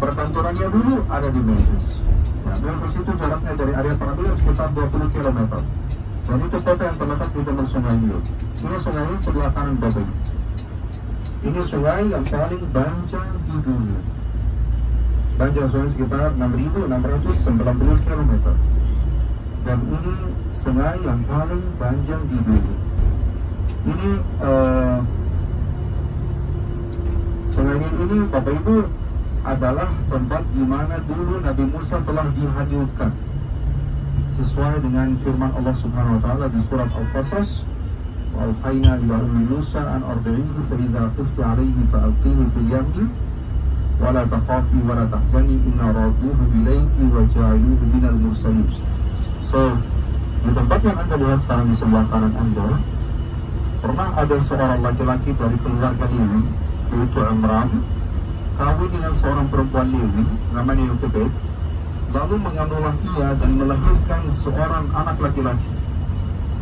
perkantorannya dulu ada di Memphis. Nah, Memphis itu jaraknya dari area peradilan sekitar 20 km. Dan itu kota yang terletak di timur Sungai Nil. Ini Sungai Nil sebelah kanan Bapak. Ini sungai yang paling panjang di dunia. Panjang sungai sekitar 6.690 km. Dan ini sungai yang paling panjang di dunia. Ini Sungai Nil ini Bapak Ibu adalah tempat di mana dulu Nabi Musa telah dihanyutkan sesuai dengan firman Allah Subhanahu wa taala di surat Al-Qasas, wa auhayna ila ummi Musa an ardi'ihi fa idza khifti 'alayhi fa alqihi fil yammi wa la takhafi wa la tahzani inna radduhu ilayki wa ja'iluhu minal mursalin. So, di tempat yang Anda lihat sekarang di sebelah kanan Anda, pernah ada seorang laki-laki dari keluarga Lewi, yaitu Imran, kawin dengan seorang perempuan Lewi namanya Yokebed, lalu mengandunglah ia dan melahirkan seorang anak laki-laki.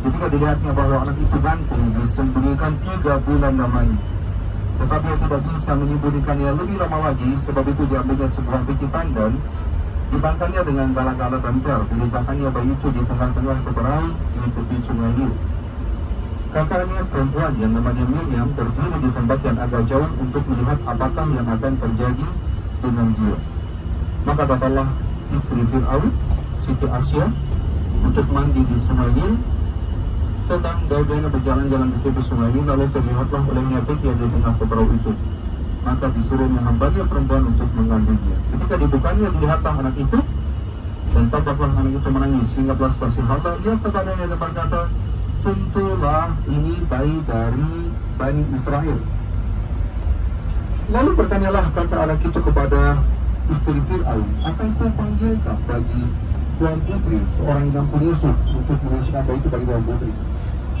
Ketika dilihatnya bahwa anak itu gantung, disembunyikan 3 bulan lamanya. Tetapi ia tidak bisa menyembunyikannya lebih lama lagi, sebab itu diambilnya sebuah biji pandan, dibangkangnya dengan gala-gala dan pel, diletakkannya bayi itu di tengah-tengah perahu di tepi Sungai Nil. Kakaknya perempuan yang namanya Miriam berdiri di tempat yang agak jauh untuk melihat apakah yang akan terjadi dengan dia. Maka datanglah istri Fir'aun, Siti Asia, untuk mandi di Sungai Nil. Sedang dai-dainya berjalan-jalan di tepi Sungai Nil, lalu terlihatlah olehnya beki yang di tengah perahu itu. Maka disuruh menghambanya perempuan untuk mengandungnya. Ketika dibukanya, dilihatlah anak itu, dan tampaklah anak itu menangis hingga belas kasihan. Ia kepadanya dan berkata, tentulah ini bayi dari Bani Israel. Lalu bertanyalah kata anak itu kepada istri Fir'aun, akan ku panggilkah bagi Tuan Putri seorang yang punya Yusuf untuk menguruskan bayi itu bagi Tuan Putri?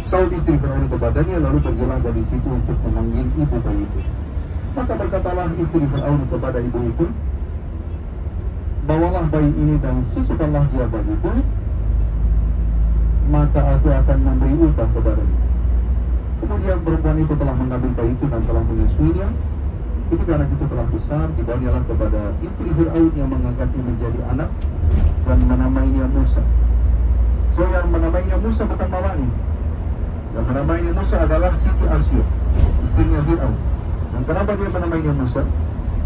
Saud istri Fir'aun kepadanya, lalu pergilah dari situ untuk memanggil ibu bayi itu. Maka berkatalah istri Fir'aun kepada ibu itu, bawalah bayi ini dan susukanlah dia bagiku, maka aku akan memberi upah kepadanya. Kemudian perempuan itu telah mengambil bayi itu dan telah menyusuinya. Ketika anak itu telah besar, dibawanya kepada istri Fir'aun yang mengangkatnya menjadi anak dan menamainya Musa. So yang menamainya Musa bukan Mawani. Yang menamainya Musa adalah Siti Asia, istrinya Fir'aun. Dan kenapa dia menamainya Musa?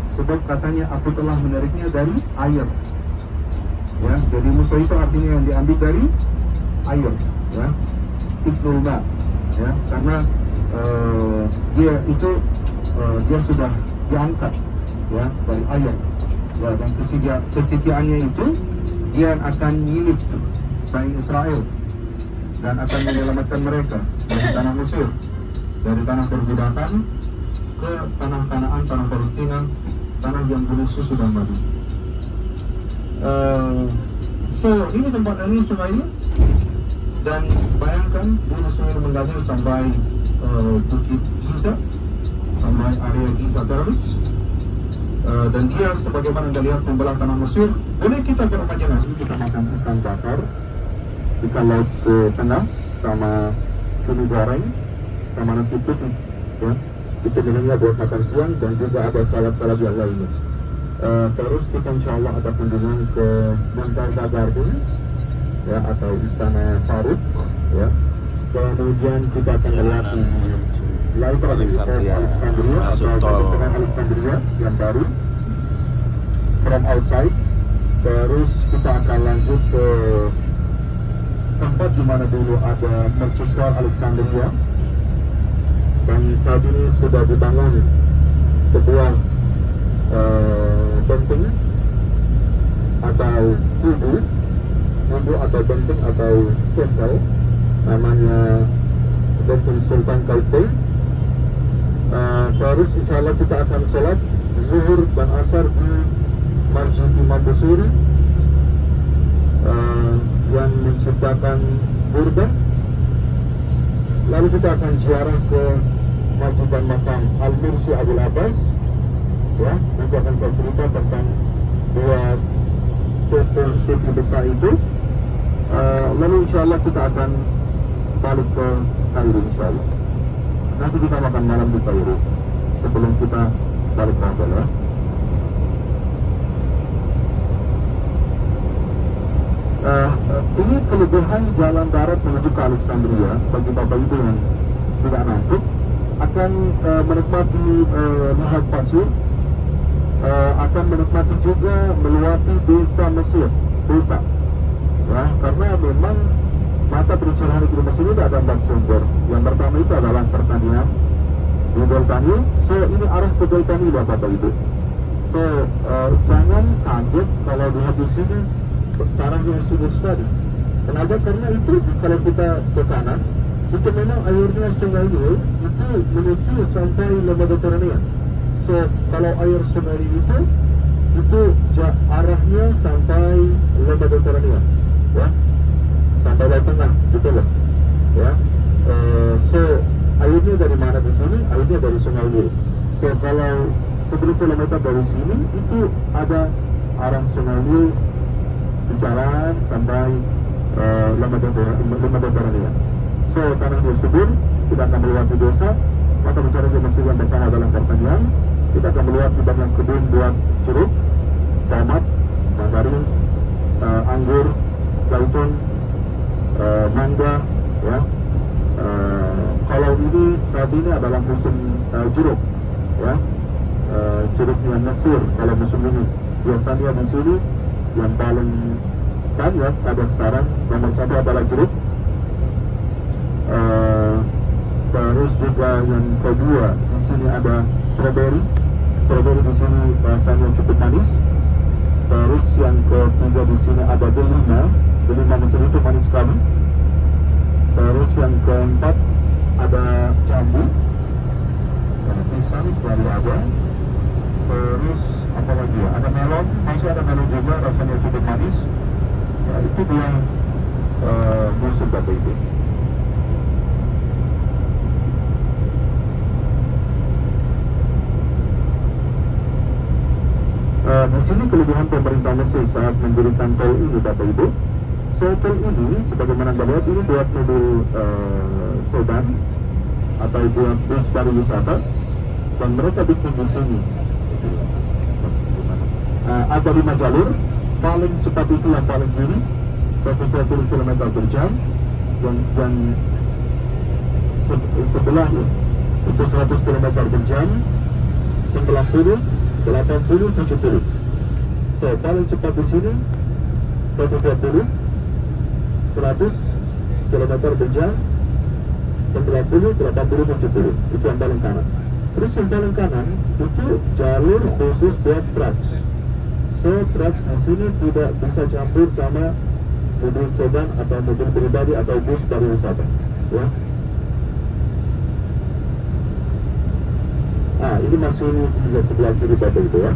Sebab katanya aku telah menariknya dari air. Ya, jadi Musa itu artinya yang diambil dari air, ya, Ibnul Ma, ya, karena dia itu dia sudah diangkat, ya, dari air, ya, dan kesetiaannya itu dia akan milik Bani Israel dan akan menyelamatkan mereka dari tanah Mesir, dari tanah perbudakan ke tanah Kanaan, tanah Palestina, tanah yang penuh susu dan madu. So ini tempat ini Sungai Nil. Dan bayangkan dulu Sungai Nil mengalir sampai Bukit Giza, sampai area Giza Pyramids, dan dia sebagaimana Anda lihat membelah tanah Mesir. Boleh kita berimajinasi kita makan ikan bakar, ikan laut tengah sama cumi goreng sama nasi putih, ya, itu menunya buat makan siang, dan juga ada salad-salad yang lainnya. Terus kita insya Allah ada kunjungan ke Muntaza Gardens, ya, atau Istana Faruk, ya. Kemudian kita akan melatih Library Alexandria atau dengan Alexandria yang baru from outside. Terus kita akan lanjut ke tempat di mana dulu ada mercusuar Alexandria, dan saat ini sudah dibangun sebuah benteng atau kubu atau benteng atau castle, namanya Benteng Sultan Qaitbay. Terus insya Allah kita akan sholat zuhur dan asar di Masjid Imam Busiri yang menciptakan Burda. Lalu kita akan ziarah ke Masjid dan Makam Al-Mursi Abdul Abbas, ya. Nanti akan saya cerita tentang dua tokoh sufi besar itu. Lalu insya Allah kita akan balik ke Kairo, insya Allah. Nanti kita makan malam di Kairo sebelum kita balik ke hotel, ya. kelebihan jalan darat menuju ke Alexandria bagi Bapak Ibu yang tidak ngantuk akan menikmati lihat pasir, akan menikmati juga melewati desa Mesir, desa. Ya, karena memang mata pencerahan negeri Mesir itu ada 4 sumber. Yang pertama itu adalah pertanian di Delta Nil. So ini arah ke Delta Nil Bapak Ibu. So jangan kaget kalau lihat di sini arahnya subur sekali. Kenapa? Karena itu kalau kita ke kanan itu memang airnya sungai Nil itu menuju sampai Lembah Mediterania. So kalau air sungai itu arahnya sampai Lembah Mediterania, ya, sampai Laut Tengah, gitu loh, ya. So airnya dari mana di sini? Airnya dari sungai Nil. So kalau 10 km dari sini itu ada arah sungai Nil di jalan sampai Lembah Mediterania. So tanahnya subur, kita akan melewati desa, mata bicara masih yang pertama adalah pertanian. Kita akan melewati banyak kebun buat jeruk, tomat, mandarin, anggur, zaitun, mangga, ya. Kalau ini saat ini adalah musim jeruk, ya, jeruknya Mesir. Kalau musim ini biasanya di sini yang paling banyak pada sekarang nomor 1 adalah jeruk. Terus juga yang kedua di sini ada strawberry. Strawberry di sini rasanya cukup manis. Terus yang ketiga di sini ada delima. Delima Mesir itu manis sekali. Terus yang keempat ada jambu. Pisang selalu ada. Terus apa lagi ya? Ada melon. Masih ada melon juga, rasanya cukup manis. Ya, itu dia musim Bapak Ibu. Di sini kelebihan pemerintah Mesir saat mendirikan tol ini Bapak Ibu. So tol ini sebagaimana Anda lihat ini buat mobil sedan atau buat bus pariwisata, dan mereka bikin di sini. Ada 5 jalur, paling cepat itu yang paling kiri 120 km per jam, dan sebelahnya itu 100 km per jam, 90, 80, 70. So paling cepat di sini 120, 100 km per jam, 90, 80, 70. Itu yang paling kanan. Terus yang paling kanan itu jalur khusus buat trucks. So trucks di sini tidak bisa campur sama mobil sedan atau mobil pribadi atau bus pariwisata, ya. Ini masih di sebelah kiri Bapak Ibu, ya.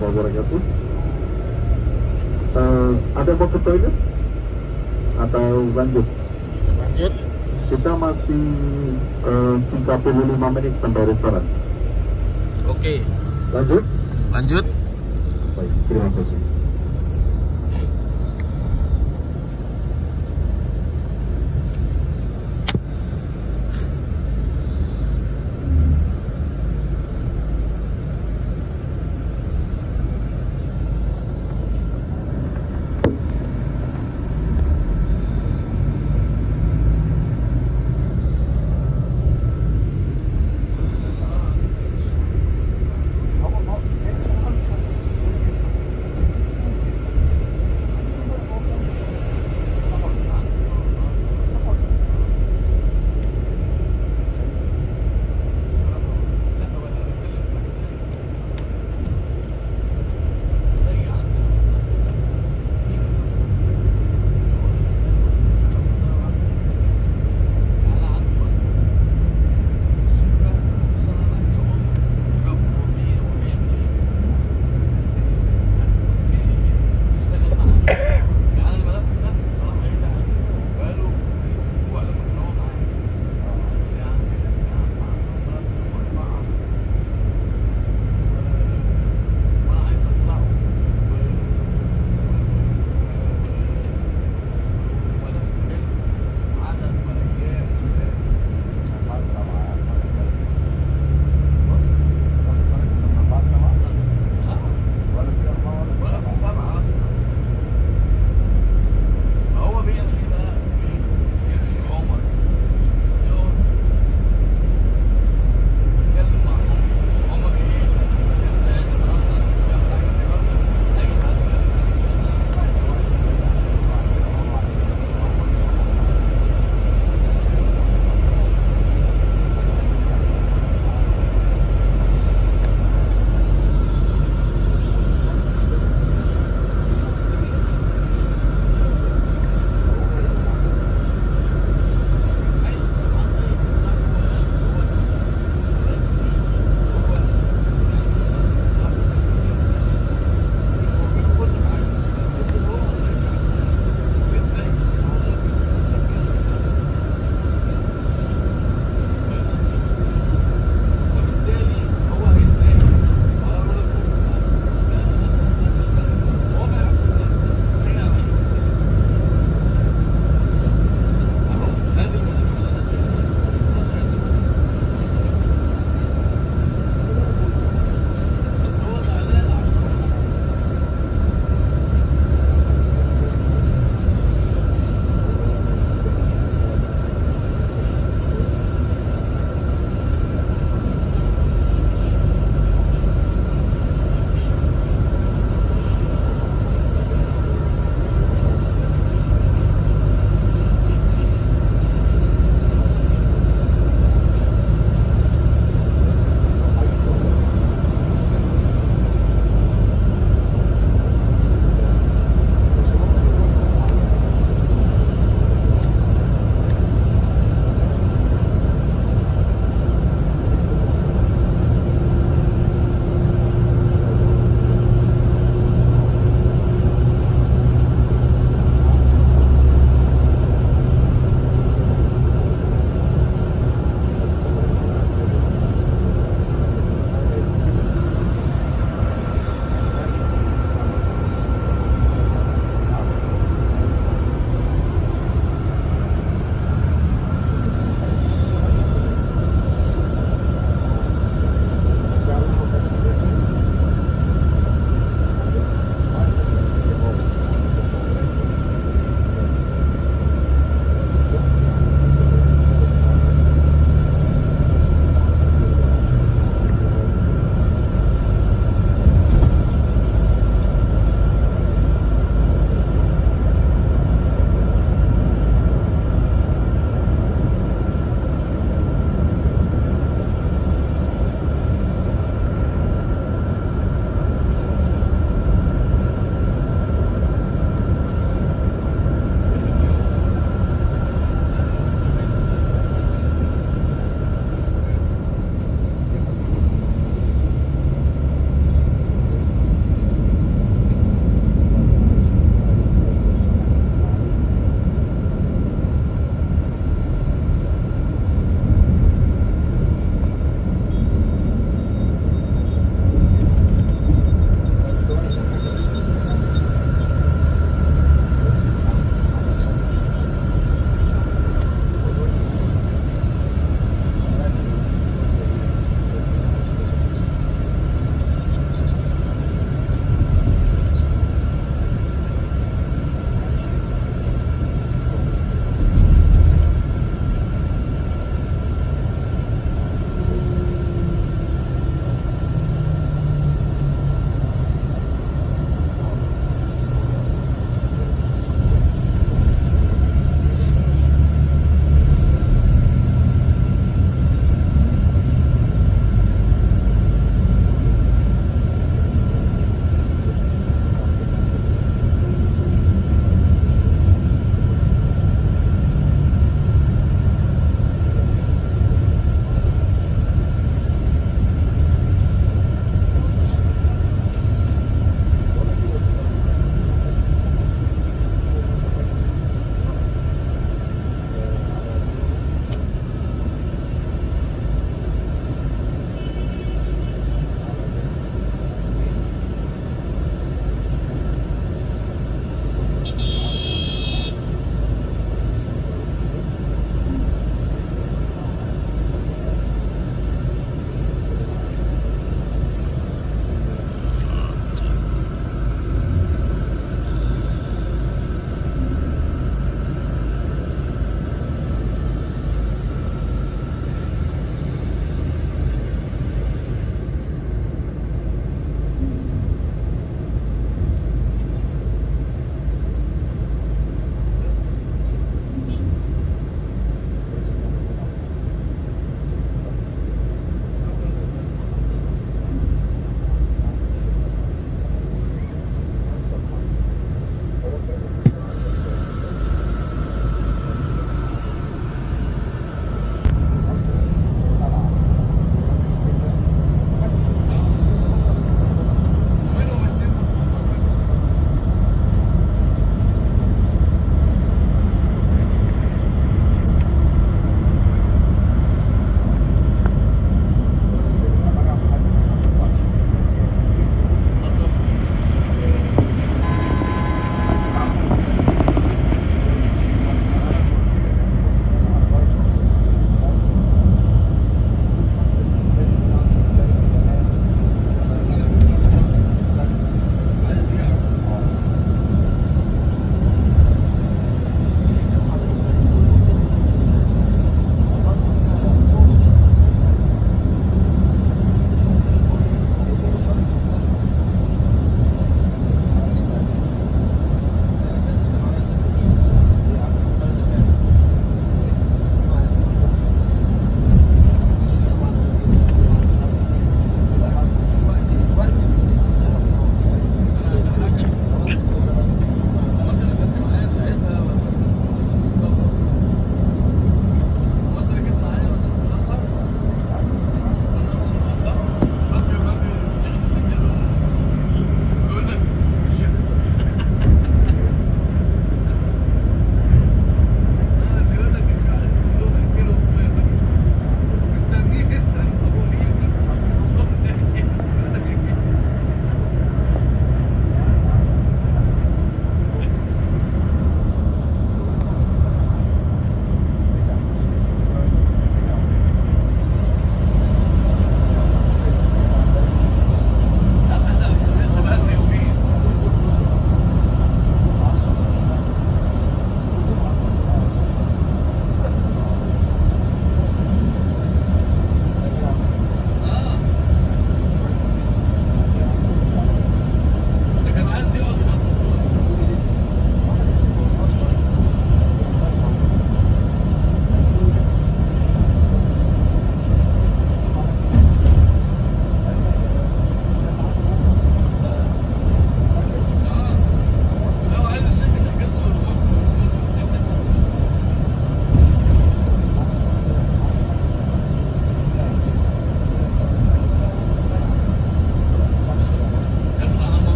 warahmatullahi wabarakatuh. Ada mau ke toilet? Atau lanjut? Lanjut. Kita masih 35 menit sampai restoran. Oke. Lanjut? Lanjut. Baik, terima kasih.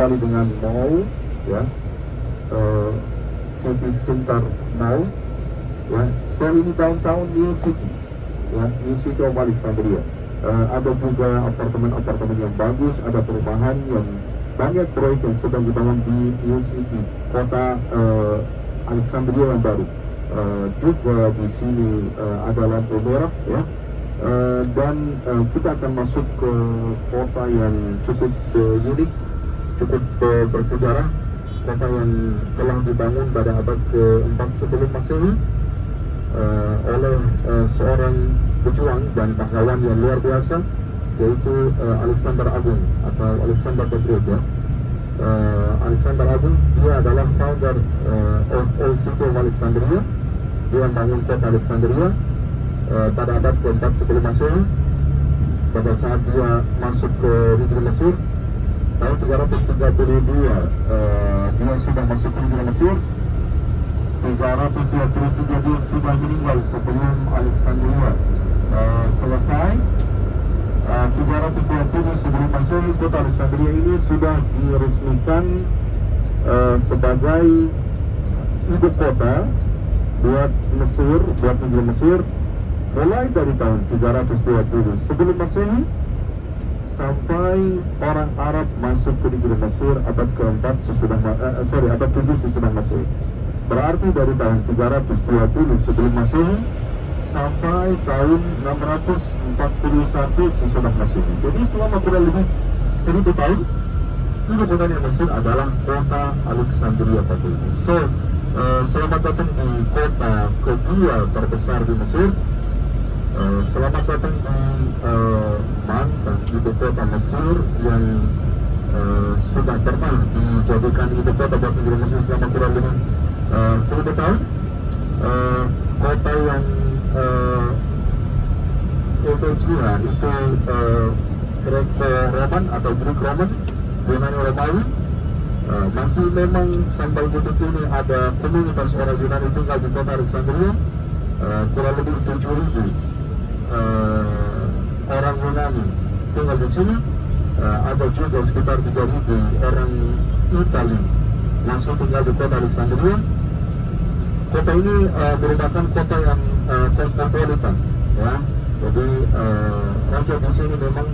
kembali dengan mall, ya, City Center Mall, ya. So ini downtown New City, ya, New City of Alexandria. Ada juga apartemen-apartemen yang bagus, ada perumahan yang banyak proyek yang sedang dibangun di New City, kota Alexandria yang baru. Juga di sini ada lampu merah, ya. Dan kita akan masuk ke kota yang cukup unik, cukup bersejarah, kota yang telah dibangun pada abad ke-4 sebelum Masehi oleh seorang pejuang dan pahlawan yang luar biasa, yaitu Alexander Agung atau Alexander the Great, ya. Alexander Agung, dia adalah founder of Old City of Alexandria. Dia membangun kota Alexandria pada abad ke-4 sebelum Masehi. Pada saat dia masuk ke negeri Mesir tahun 332, dia sudah masuk ke negeri Mesir. 323 dia sudah meninggal sebelum Alexandria selesai. 320 sebelum Masehi, kota Alexandria ini sudah diresmikan sebagai ibu kota buat Mesir, buat negeri Mesir, mulai dari tahun 320 sebelum Masehi sampai orang Arab masuk ke negeri Mesir abad ke-4 abad 7 sesudah Masehi. Berarti dari tahun 320 sebelum Masehi sampai tahun 641 sesudah Masehi. Jadi selama kurang lebih 1000 tahun, ibu kota Mesir adalah kota Alexandria pada ini. So, selamat datang di kota kedua terbesar di Mesir. Selamat datang di mantan ibu kota Mesir yang sudah pernah dijadikan ibu kota buat negeri Mesir selama kurang lebih 1000 tahun. Kota yang juga itu Roman atau Greek Roman, Yunani Romawi. Masih memang sampai detik ini ada komunitas orang Yunani tinggal di kota Alexandria, kurang lebih 7.000 orang Yunani tinggal di sini. Ada juga sekitar 3.000 orang Itali masih tinggal di kota Alexandria. Kota ini merupakan kota yang cosmopolitan, ya. Jadi raja di sini memang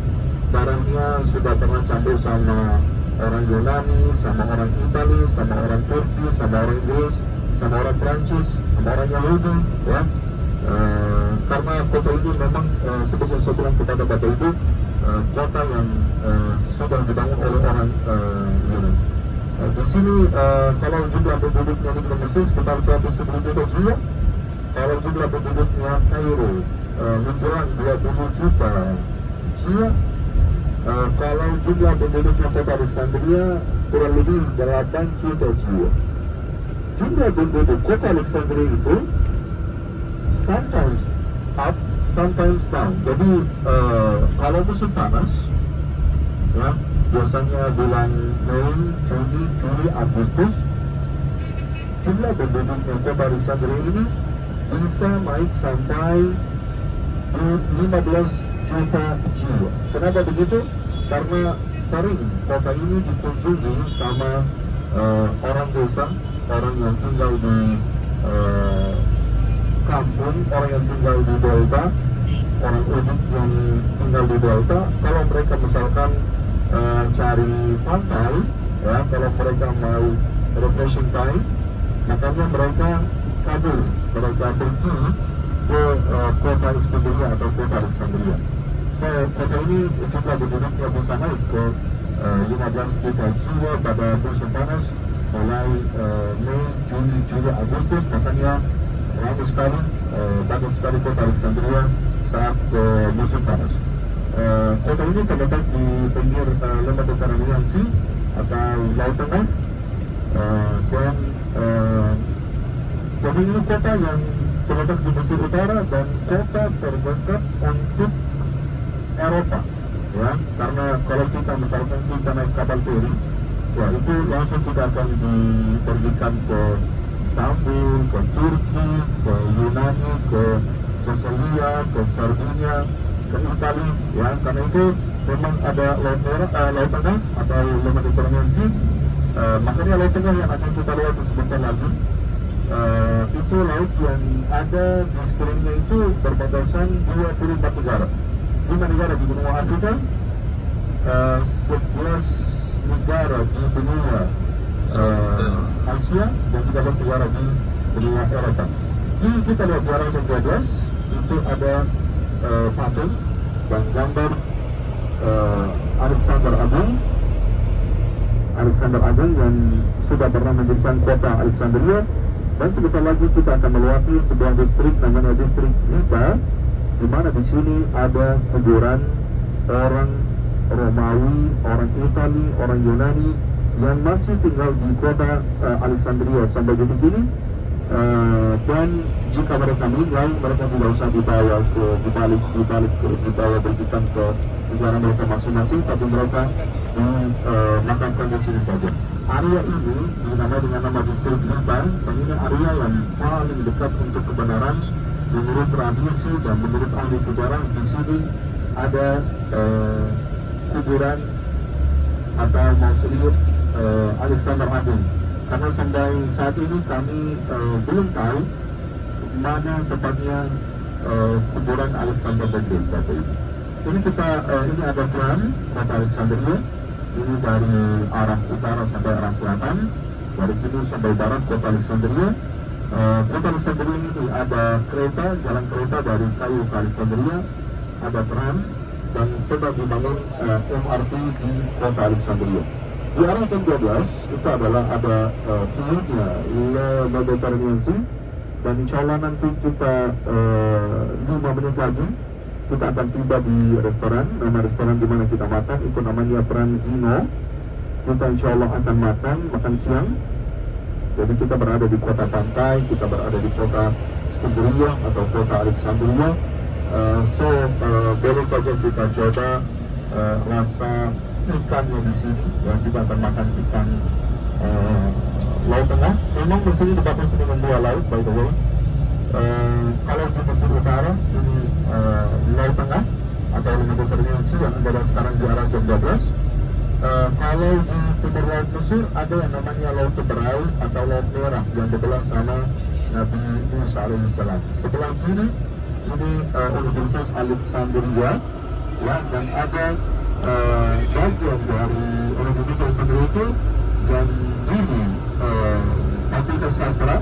barangnya sudah pernah campur sama orang Yunani, sama orang Itali, sama orang Turki, sama orang Inggris, sama orang Prancis, sama orang Yahudi, ya. Karena kota ini memang seperti yang saya bilang kepada Bapak itu, kota yang sudah dibangun oleh orang Yunani. Di sini kalau jumlah penduduknya negeri Mesir sekitar 110 juta jiwa. Kalau jumlah penduduknya Kairo menjelang 20 juta jiwa. Kalau jumlah penduduknya kota Alexandria kurang lebih 8 juta jiwa. Jumlah penduduk kota Alexandria itu sometimes up, sometimes down. Jadi kalau musim panas, ya, biasanya bulan Mei, Juni, Juli, Agustus, jumlah penduduknya kota Alexandria ini bisa naik sampai 15 juta jiwa. Kenapa begitu? Karena sering kota ini dikunjungi sama orang desa, orang yang tinggal di kampung, orang yang tinggal di delta, orang udik yang tinggal di delta. Kalau mereka misalkan cari pantai, ya, kalau mereka mau refreshing time, makanya mereka kabur, mereka pergi ke kota Iskandria atau kota Alexandria. So, kota ini jumlah penduduknya bisa naik ke 15 juta jiwa pada musim panas, mulai Mei, Juni, Juli, Agustus. Makanya ramai sekali, banyak sekali kota Alexandria saat musim panas. Kota ini terletak di pinggir lembah Mediterranean Sea atau Laut Tengah, dan jadi ini kota yang terletak di Mesir Utara dan kota terdekat untuk Eropa, ya. Karena kalau kita misalkan kita naik kapal feri, ya, itu langsung kita akan dipergikan ke Istanbul, ke Turki, ke Yunani, ke Sicilia, ke Sardinia, ke Italia, ya. Karena itu memang ada Laut Merah, Laut Tengah atau Mediterranean Sea. Makanya Laut Tengah yang akan kita lihat sebentar lagi, itu laut yang ada di sekelilingnya itu berbatasan 24 negara. 5 negara di benua Afrika, 11 negara di benua Asia, dan 13 negara di benua Eropa. Ini kita lihat di arah jam 12 itu ada patung dan gambar Alexander Agung yang sudah pernah mendirikan kota Alexandria. Dan sebentar lagi kita akan melewati sebuah distrik namanya distrik Rita, di mana di sini ada kuburan orang Romawi, orang Itali, orang Yunani yang masih tinggal di kota Alexandria sampai detik ini. Dan jika mereka meninggal, mereka tidak usah dibawa ke dibawa berikutkan ke negara mereka masing-masing, tapi mereka dimakamkan di sini saja. Area ini dinamai dengan nama distrik Rita, dan ini area yang paling dekat untuk kebenaran menurut tradisi dan menurut ahli sejarah. Di sini ada kuburan atau mausoleum Alexander Agung. Karena sampai saat ini kami belum tahu mana tepatnya kuburan Alexander the Great. Ini ini ada plan kota Alexandria. Ini dari arah utara sampai arah selatan, dari timur sampai barat kota Alexandria. Kota Alexandria ini ada kereta, jalan kereta dari Kayu ke Alexandria, ada tram, dan sedang dibangun MRT di kota Alexandria. Di arah jam 12 itu adalah ada timurnya Mediterranean Sea, dan insya Allah nanti kita 5 menit lagi kita akan tiba di restoran. Nama restoran di mana kita makan itu namanya Branzino. Kita insya Allah akan makan siang. Jadi kita berada di kota pantai, kita berada di kota Skandria atau kota Alexandria. Boleh saja kita coba rasa ikannya di sini. Ya, kita akan makan ikan Laut Tengah. Memang di sini dibatasi dengan 2 laut, by the way. Kalau di Mesir Utara ini Laut Tengah atau Mediterranean Sea yang ada sekarang di arah jam 12. Kalau di timur laut Mesir ada yang namanya Laut Teberau atau Laut Merah yang dibelah sama Nabi Musa alaihissalam. Sebelah kiri ini Universitas Alexandria, ya, dan ada bagian dari Universitas Alexandria itu yang ini Fakultas Sastra,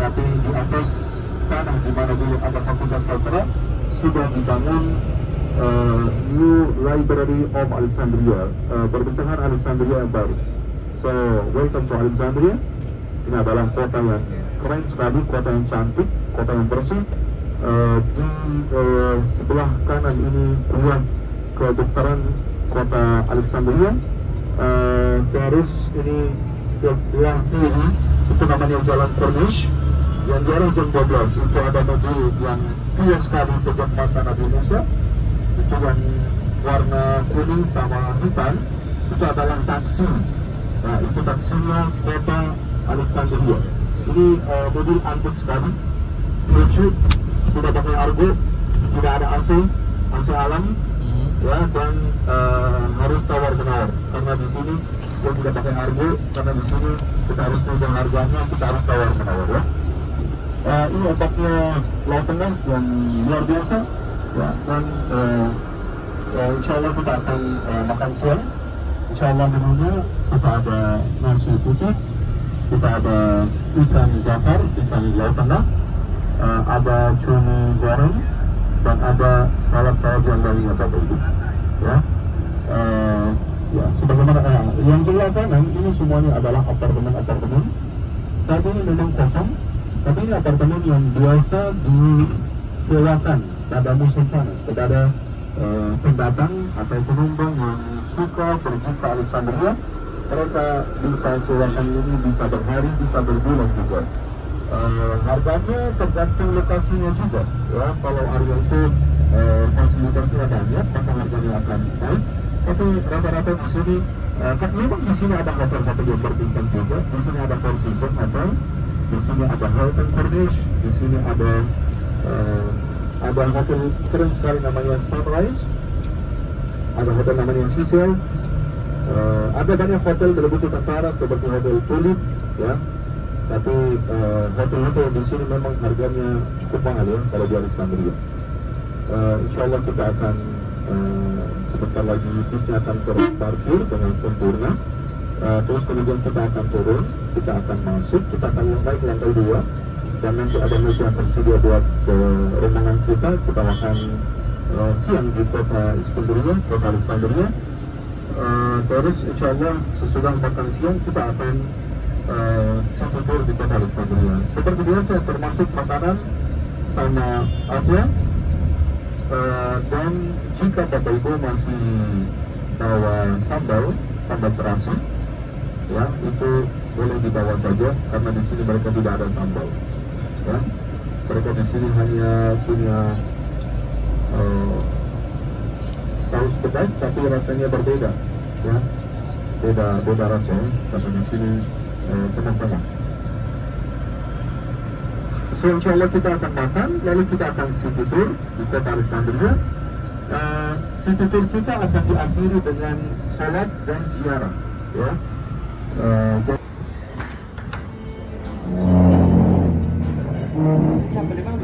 tapi di atas tanah di mana dulu ada Fakultas Sastra sudah dibangun New Library of Alexandria, perpustakaan Alexandria yang baru. So, welcome to Alexandria. Ini adalah kota yang keren sekali, kota yang cantik, kota yang bersih. Di sebelah kanan ini ruang kedokteran kota Alexandria. Terus ini sebelah kiri itu namanya Jalan Corniche. Yang di arah jam 12 itu ada mobil yang tua sekali sejak masa Nabi Musa. Itu yang warna kuning sama hitam. Itu adalah taksi. Nah, itu taksinya kota Alexandria. Ini mobil antik sekali, lucu, tidak pakai argo, tidak ada AC alam, ya, dan harus tawar menawar. Karena di sini dia tidak pakai argo, karena di sini kita harus memegang harganya, kita harus tawar menawar, ya. Ini ombaknya Laut Tengah yang luar biasa, ya, dan insya Allah kita akan makan siang. Insya Allah menunya kita ada nasi putih, kita ada ikan bakar, ikan Laut Tengah, ada cumi goreng, dan ada salad yang lainnya Bapak Ibu, ya. Ya, sebagaimana yang sebelah kanan ini semuanya adalah apartemen. Saat ini memang kosong, tapi ini apartemen yang biasa disewakan pada musim panas kepada pendatang atau penumpang yang suka pergi ke Alexandria. Mereka bisa sewakan ini, bisa berhari, bisa berbulan juga. Harganya tergantung lokasinya juga, ya. Kalau area itu fasilitasnya banyak, maka harganya akan naik. Tapi rata-rata di sini, memang di sini ada hotel-hotel yang berbintang juga. Di sini ada Four Seasons Hotel, di sini ada Hilton Corniche, di sini ada Ada hotel keren sekali namanya Sunrise, ada hotel namanya Cecil, ada banyak hotel berbentuk tentara seperti Hotel Tulip, ya. Tapi hotel-hotel di sini memang harganya cukup mahal ya kalau di Alexandria. Insya Allah kita akan sebentar lagi bisnya akan terparkir dengan sempurna. Terus kemudian kita akan turun, kita akan masuk, kita akan naik ke lantai 2, dan nanti ada meja yang tersedia buat rombongan kita. Kita akan siang di kota Iskandria, kota Alexandria. Terus insya Allah sesudah makan siang kita akan tidur di kota Alexandria. Seperti biasa termasuk makanan sama apa. Dan jika Bapak Ibu masih bawa sambal terasi, ya itu boleh dibawa saja karena di sini mereka tidak ada sambal. Ya, mereka di sini hanya punya saus pedas tapi rasanya berbeda, ya beda rasanya karena di sini tengah-tengah. So insya Allah kita akan makan, lalu kita akan city tour di kota Alexandria. City tour kita akan diakhiri dengan salat dan ziarah, ya. Sampai di mana?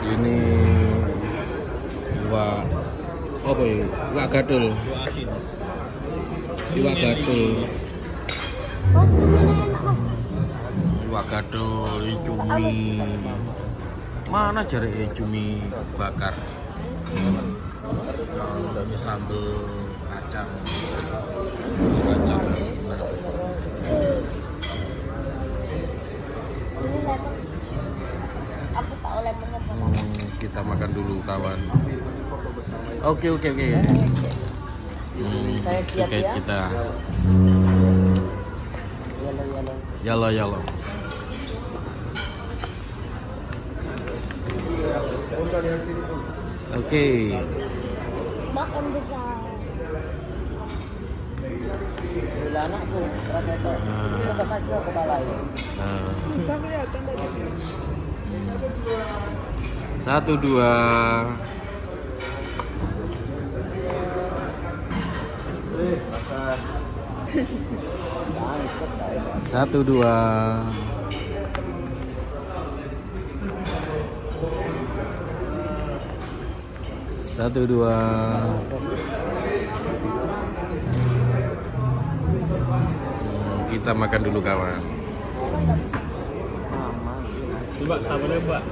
Ini iwak apa ya? Iwak gadul. Iwak gadul. Iwak gadul, cumi. Mana jari cumi bakar? Ini sambal kacang. Kita makan dulu kawan. Oke. Saya siap ya. Kita. Yalo. Oke. Makan besar. Bila anakku, berapa itu? Kita maju ke balai. Satu, dua. Satu, dua. Satu, dua. Kita makan dulu kawan. Coba sabarnya Mbak.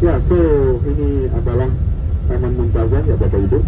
Ya, so ini adalah Taman Muntazah ya Bapak Ibu.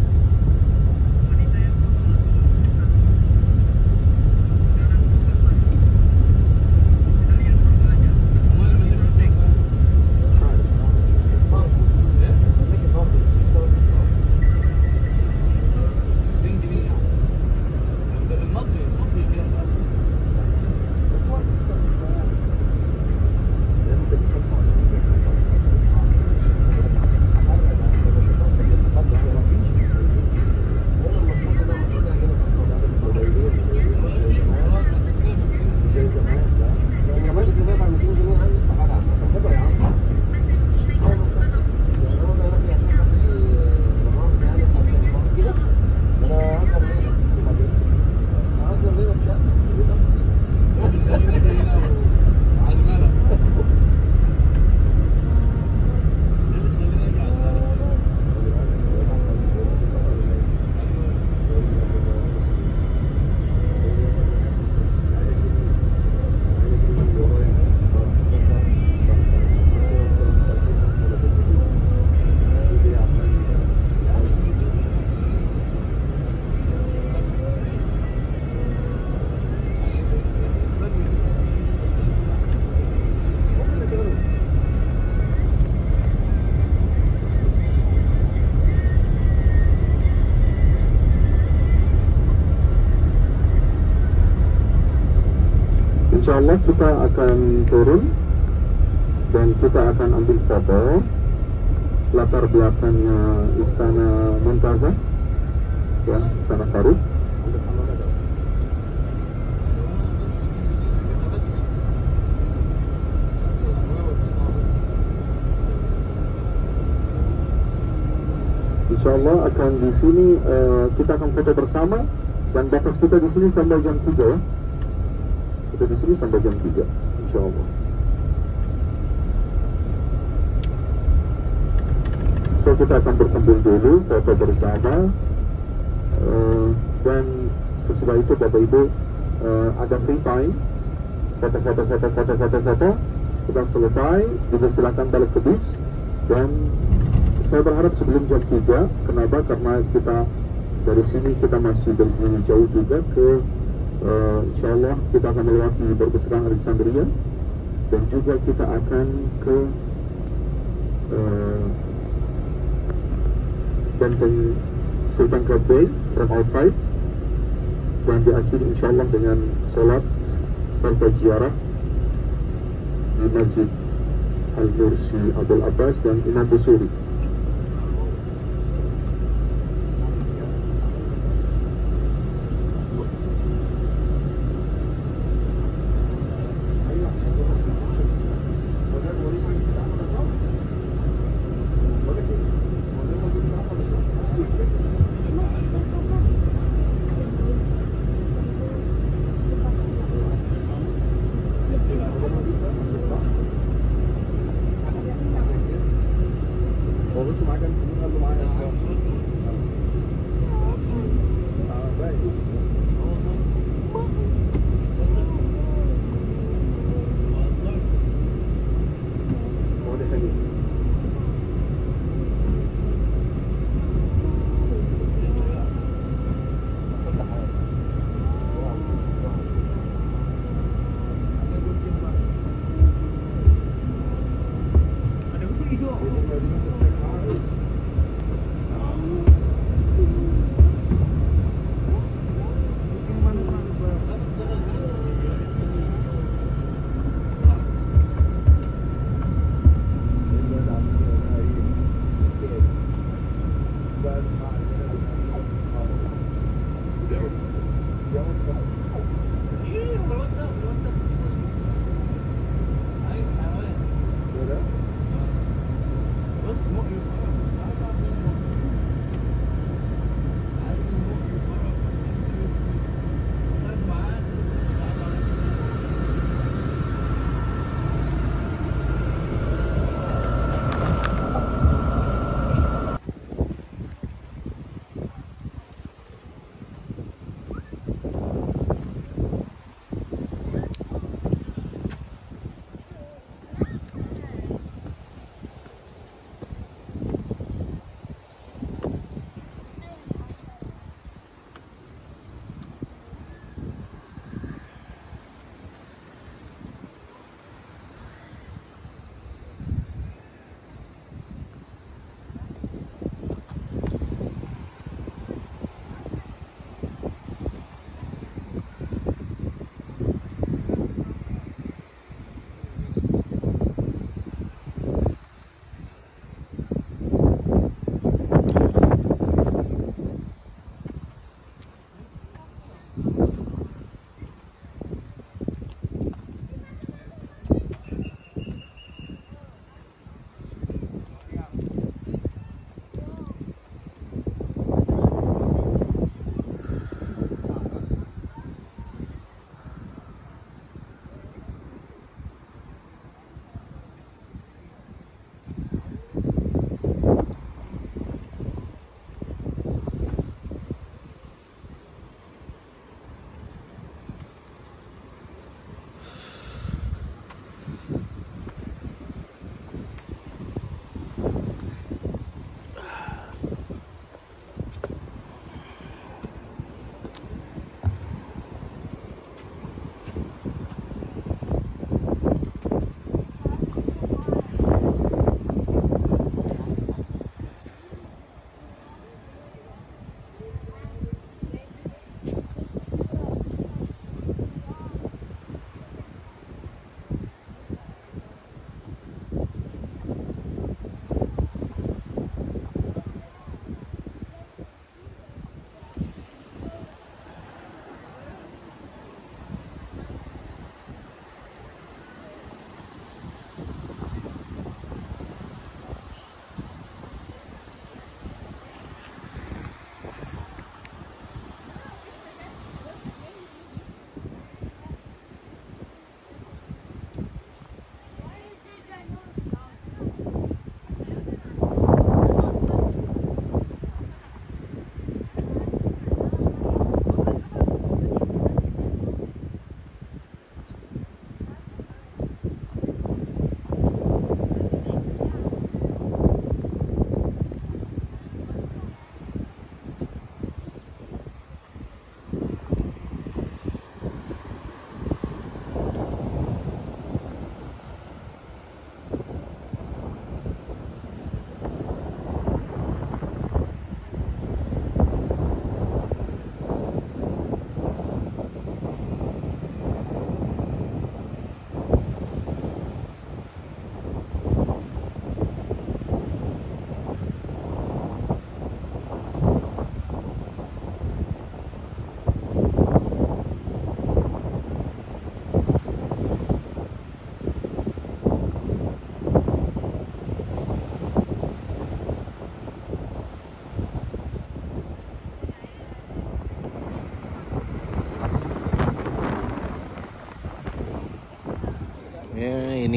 Insyaallah kita akan turun dan kita akan ambil foto latar belakangnya Istana Muntazah, ya, Istana Farouk. Insyaallah akan di sini kita akan foto bersama dan batas kita di sini sampai jam 3 ya. Kita di sini sampai jam 3, insyaallah. So kita akan berkumpul dulu, foto bersama, dan sesudah itu Bapak Ibu ada free time, foto. Sudah selesai, juga silakan balik ke bis. Dan saya berharap sebelum jam 3, kenapa? Karena kita dari sini kita masih berdiri jauh juga ke insyaallah kita akan melewati Perpustakaan Alexandria dan juga kita akan ke Benteng Sultan Qaboos from outside dan diakhiri insyaallah dengan sholat serta ziarah di Masjid Al-Mursi Abdul Abbas dan Imam Busuri.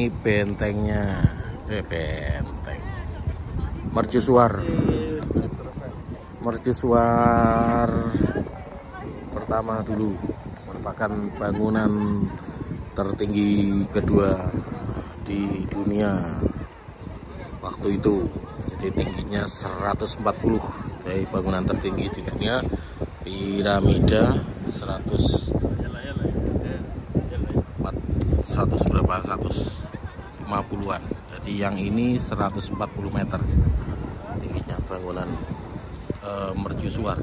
ini bentengnya, benteng mercusuar pertama dulu, merupakan bangunan tertinggi kedua di dunia waktu itu. Jadi tingginya 140 dari bangunan tertinggi di dunia. Piramida 150-an. Jadi yang ini 140 meter tingginya bangunan mercusuar.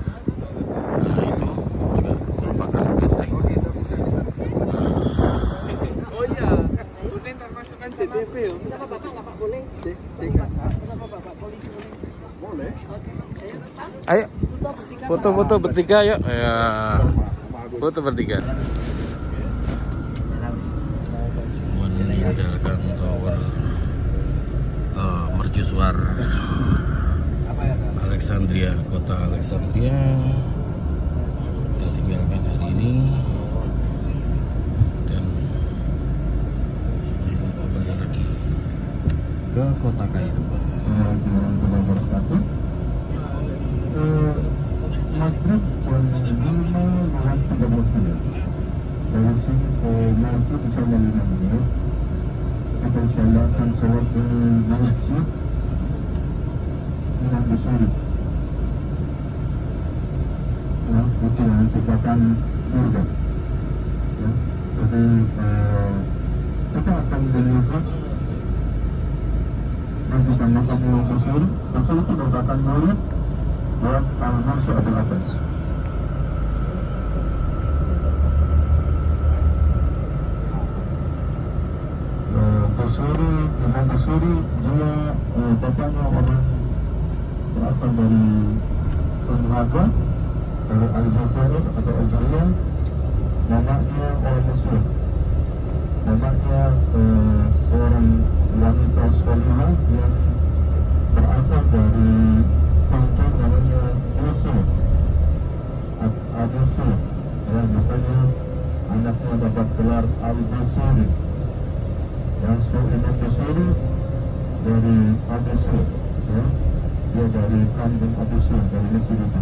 Nah, itu juga merupakan benteng. Oh iya, boleh ntar masukkan CTV ya? Sama bapak nggak pak boleh? Sama bapak polisi boleh? Boleh. Ayo, foto-foto bertiga yuk. Ya, foto bertiga. Meninggalkan tower mercusuar Alexandria, kota Alexandria. Kita tinggalkan hari ini dan kembali lagi ke kota Kairo. Maghrib jam 5:13. Dari sini ke masjid bersama 5 menit. Kita insyaAllahkan sholat di masjid Imam Bukhari. Ya, itu yang menciptakan surga. Ya, jadi kita akan melihat masjid yang makam Imam Bukhari. Rasul itu merupakan maulid buat Al-Masya Abdul Abbas. Imam Busiri dia bapaknya orang berasal dari Sanhaga, dari Al-Jazair atau Algeria. Namanya orang Muslim. Namanya seorang wanita salihah yang berasal dari kampung namanya Mosul, Al-Mosul. Ya, makanya anaknya dapat gelar Al-Busiri. Yang Imam Busiri dari Abusir, ya, dia dari kampung Abusir, dari Mesir itu.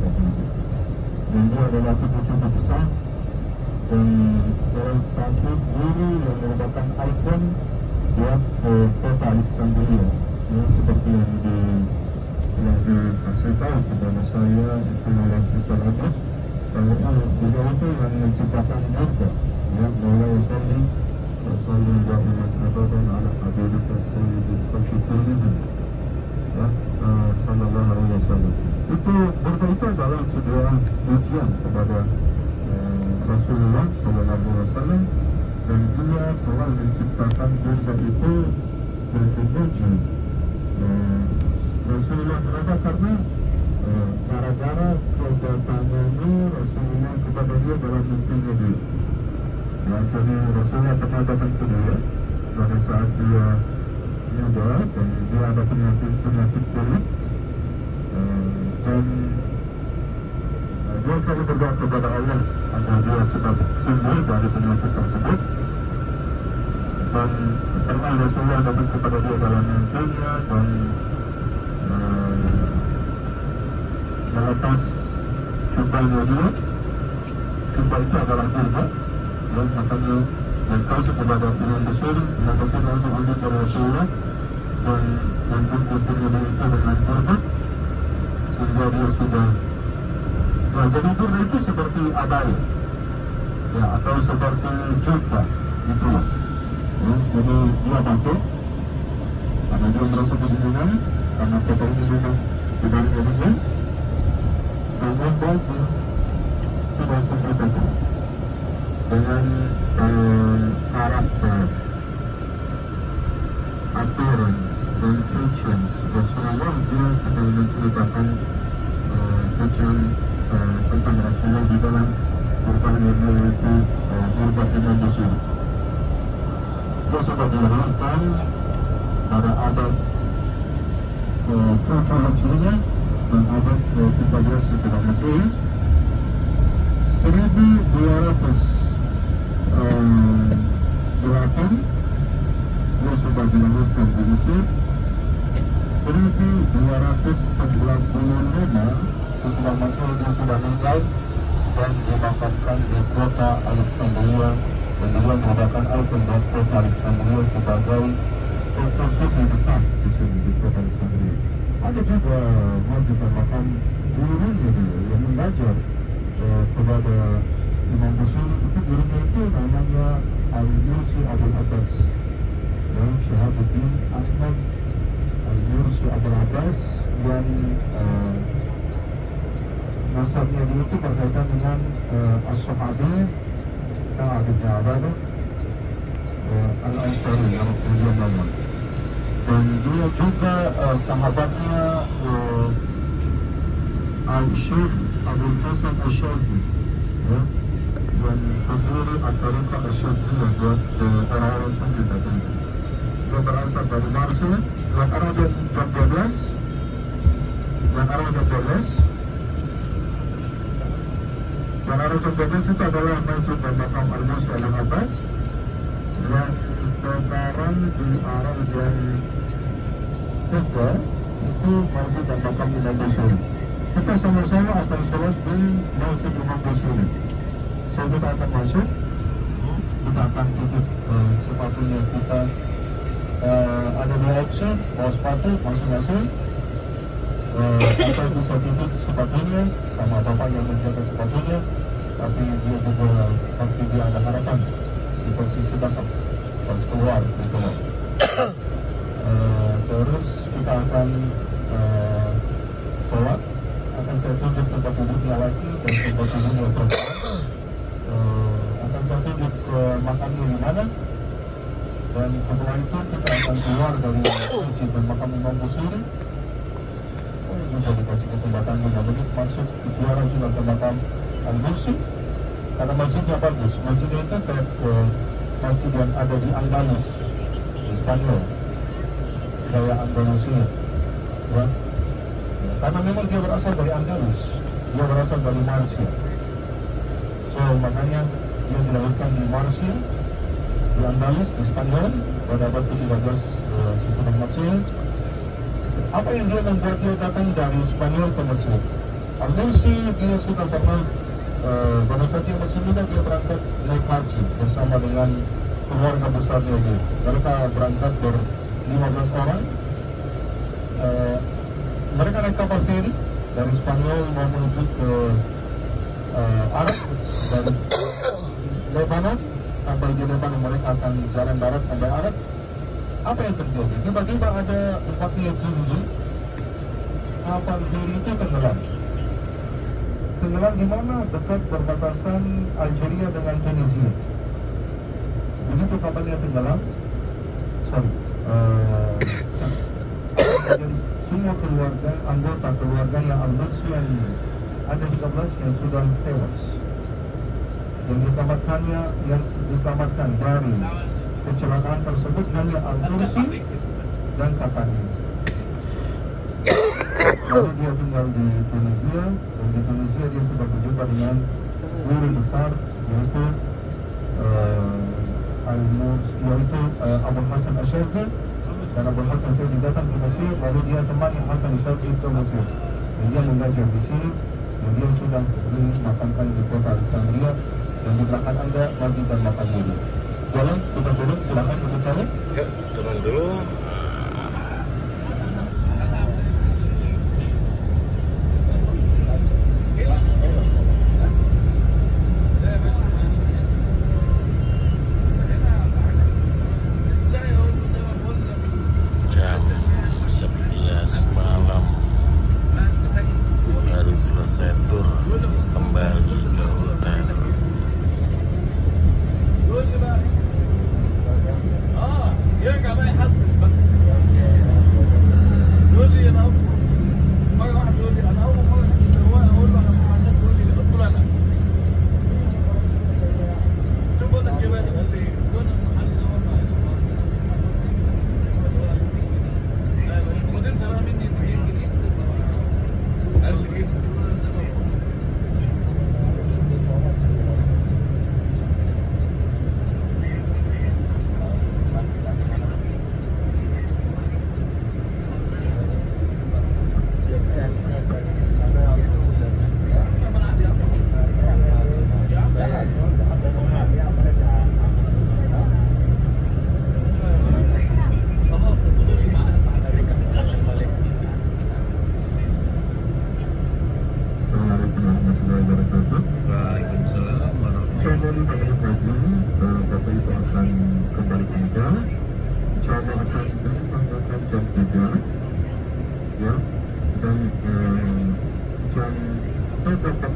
Dan dia adalah cucu besar dan salah satu guru yang merupakan ikon buat kota Alexandria. Ya, seperti yang dikasih tahu kepada saya itu oleh Ustaz Agus, kalau beliau itu yang menciptakan surga. Ya, beliau tadi Rasulullah daiman abadan ala habibika sayyidil khalqi kullihim, ya, sallallahu alaihi wasallam. Itu surga itu adalah sebuah ujian kepada Rasulullah sallallahu alaihi wasallam, dan dia telah menciptakan surga itu dan memuji Rasulullah. Kenapa? Karena gara-gara kedatangannya Rasulullah kepada dia dalam mimpinya dia. Ya, jadi Rasulullah pernah datang ke dia pada saat dia muda dan dia ada penyakit kulit, dan dia selalu berdoa kepada Allah agar dia cepat sembuh dari penyakit tersebut. Dan pernah Rasulullah datang kepada dia dalam mimpinya dan melepas jubahnya dia. Jubah itu adalah jubah, dan makanya dan kasih kepada Imam Busiri. Imam Busiri langsung ambil kepada Rasulullah dan membungkusnya dengan itu dengan kurban sehingga dia sudah. Nah, jadi kurban itu seperti abaya, ya, atau seperti jubah gitu lah. Ya, jadi dia batuk karena dia merasa kedinginan, karena kota ini memang tidak dingin, dan membaca sudah sempurna dengan karakter, appearance dan features Rasulullah. Dia sedang menceritakan tentang Rasulullah di dalam kurbannya dia, yaitu kurban Imam Busiri. Dia sudah dilakukan pada abad 7 Hijriah dan abad 13 setelah Masehi. 1208 dia sudah dilahirkan di Mesir 1295 setelah Masehi dia sudah meninggal dan dimakamkan di kota Alexandria, dan dia merupakan ikon kota Alexandria sebagai tokoh besar di sini di kota Alexandria. Ada juga majikan makam gurunya yang mengajar kepada Imam Busiri, itu gurunya itu namanya Al-Mursi Abul Abbas, Syahabuddin Ahmad Al-Mursi Abul Abbas, yang nasabnya dia itu berkaitan dengan As-Sahabi Sa'ad bin Ubadah Al-Ansari yang kemudian nama, dan dia juga sahabatnya Al-Syekh Abul Hasan Asyazdi, ya, dan pendiri At-Tariqah Asyazdiyyah buat orang-orang Sufi tadi. Dia berasal dari Marseille, yang arah jam 12, dan arah jam 12 itu adalah masjid dan makam Al-Mursi Abul Abbas, yang sekarang di arah jam 3 itu masjid dan makam Imam Busiri. Kita sama-sama akan sholat di masjid Imam Busiri. So kita akan masuk, kita akan tutup sepatunya kita. Ada dua opsi, bawa sepatu masing-masing, atau bisa tutup sepatunya sama bapak yang menjaga sepatunya, tapi dia juga pasti dia ada harapan di posisi dapat pas keluar gitu. Terus kita akan sholat, akan saya tunjuk tempat duduknya lagi dan tempat duduknya perempuan, akan saya tunjuk makamnya di mana, dan setelah itu kita akan keluar dari masjid dan makam Imam Busiri. Juga dikasih kesempatan 5 menit masuk ikhtiar lagi ke makam Al-Mursi, karena masjidnya bagus. Masjidnya itu kayak masjid yang ada di Andalus di Spanyol, gaya Andalusia, ya. Karena memang dia berasal dari Andalus, dia berasal dari Marseille, so makanya dia dilahirkan di Marseille, di Andalus, di Spanyol pada abad ke-13 sesudah Masehi. Apa yang dia membuat dia datang dari Spanyol ke Mesir? Al-Mursi dia sudah pernah pada saat dia masih muda dia berangkat naik haji bersama dengan keluarga besarnya dia. Mereka berangkat ber-15 orang. Mereka naik kapal feri dari Spanyol mau menuju ke Arab, dari Lebanon sampai di Lebanon mereka akan jalan darat sampai Arab. Apa yang terjadi? Tiba-tiba ada 4 Yahudi, kapal feri itu tenggelam. Tenggelam di mana? Dekat perbatasan Algeria dengan Tunisia. Begitu kapalnya tenggelam, jadi semua keluarga, anggota keluarganya Al-Mursi yang ada 13 yang sudah tewas. Yang diselamatkan dari kecelakaan tersebut hanya Al-Mursi dan kakaknya. Lalu dia tinggal di Tunisia, dan di Tunisia dia sudah berjumpa dengan guru besar yaitu Abul Hasan Asyazdi, dan Abul Hasan Asyazdi datang ke Mesir, lalu dia temani Hasan Asyazdi ke Mesir, dan dia mengajar di sini, dan dia sudah dimakamkan di kota Alexandria, dan di belakang Anda lagi dan makan dulu. Jalan, kita turun, silakan ikut saya. Yuk, turun dulu. Jam 11 malam baru selesai tur kembali ke hotel. اه يرجع بقى يحاسبك بقى.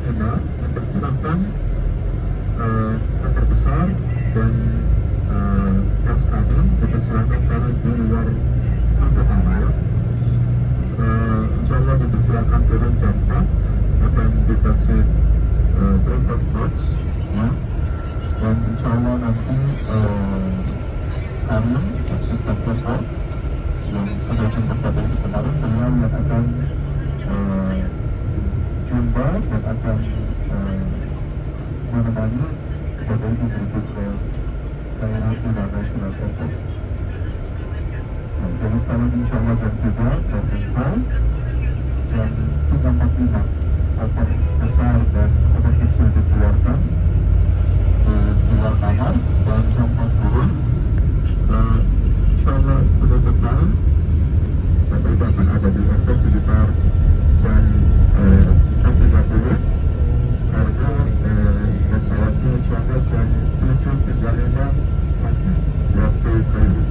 Karantina dipersilahkan kantor besar dan pos kami dipersilahkan taruh di luar pintu kamar. Insya Allah dipersilahkan turun jam 4 akan dikasih breakfast box ya. Dan insya Allah nanti kami asisten terkait yang sudah jumpa pada itu kemarin beliau yang akan jumpa dan akan menemani pada itu menuju ke daerah National Airport. Jadi sekarang insya Allah jam 3 dan jam 3.45 koper besar dan koper kecil dikeluarkan di luar kamar dan jam 4 turun. Insya Allah setelah petang Bapak Ibu akan ada di airport sekitar jam 4.30 karena pesawatnya insya Allah jam 7.35 pagi waktu Kairo.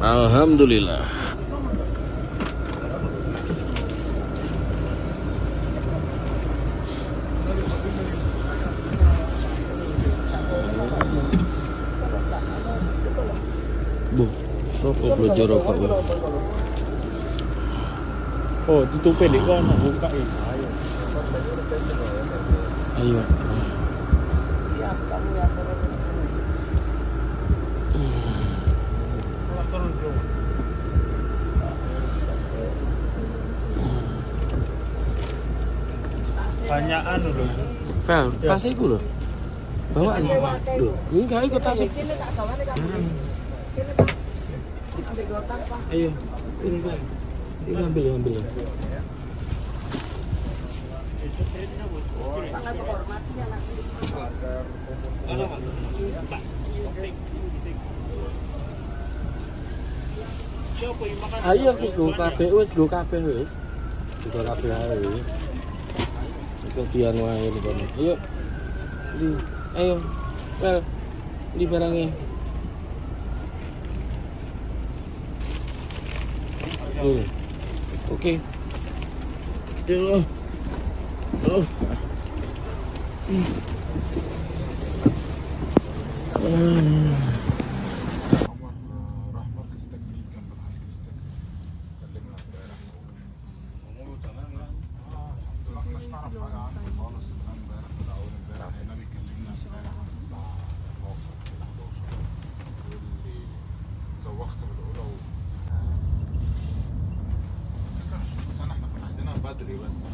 Alhamdulillah. Bu, rokok belajar rokok ya. Oh, ditutup di kono buka ini. Ayo. Banyak anu loh. Fel, tas iku lho. Bawaan. Loh, enggak ikut tas. Ayo. Ini ambil. Ayo wis go kabeh wis. Go kabeh wis. Kemudian wae kono. Ayo. Ayo. Well, di barangnya. Oke. Yo. Oh. بدري بس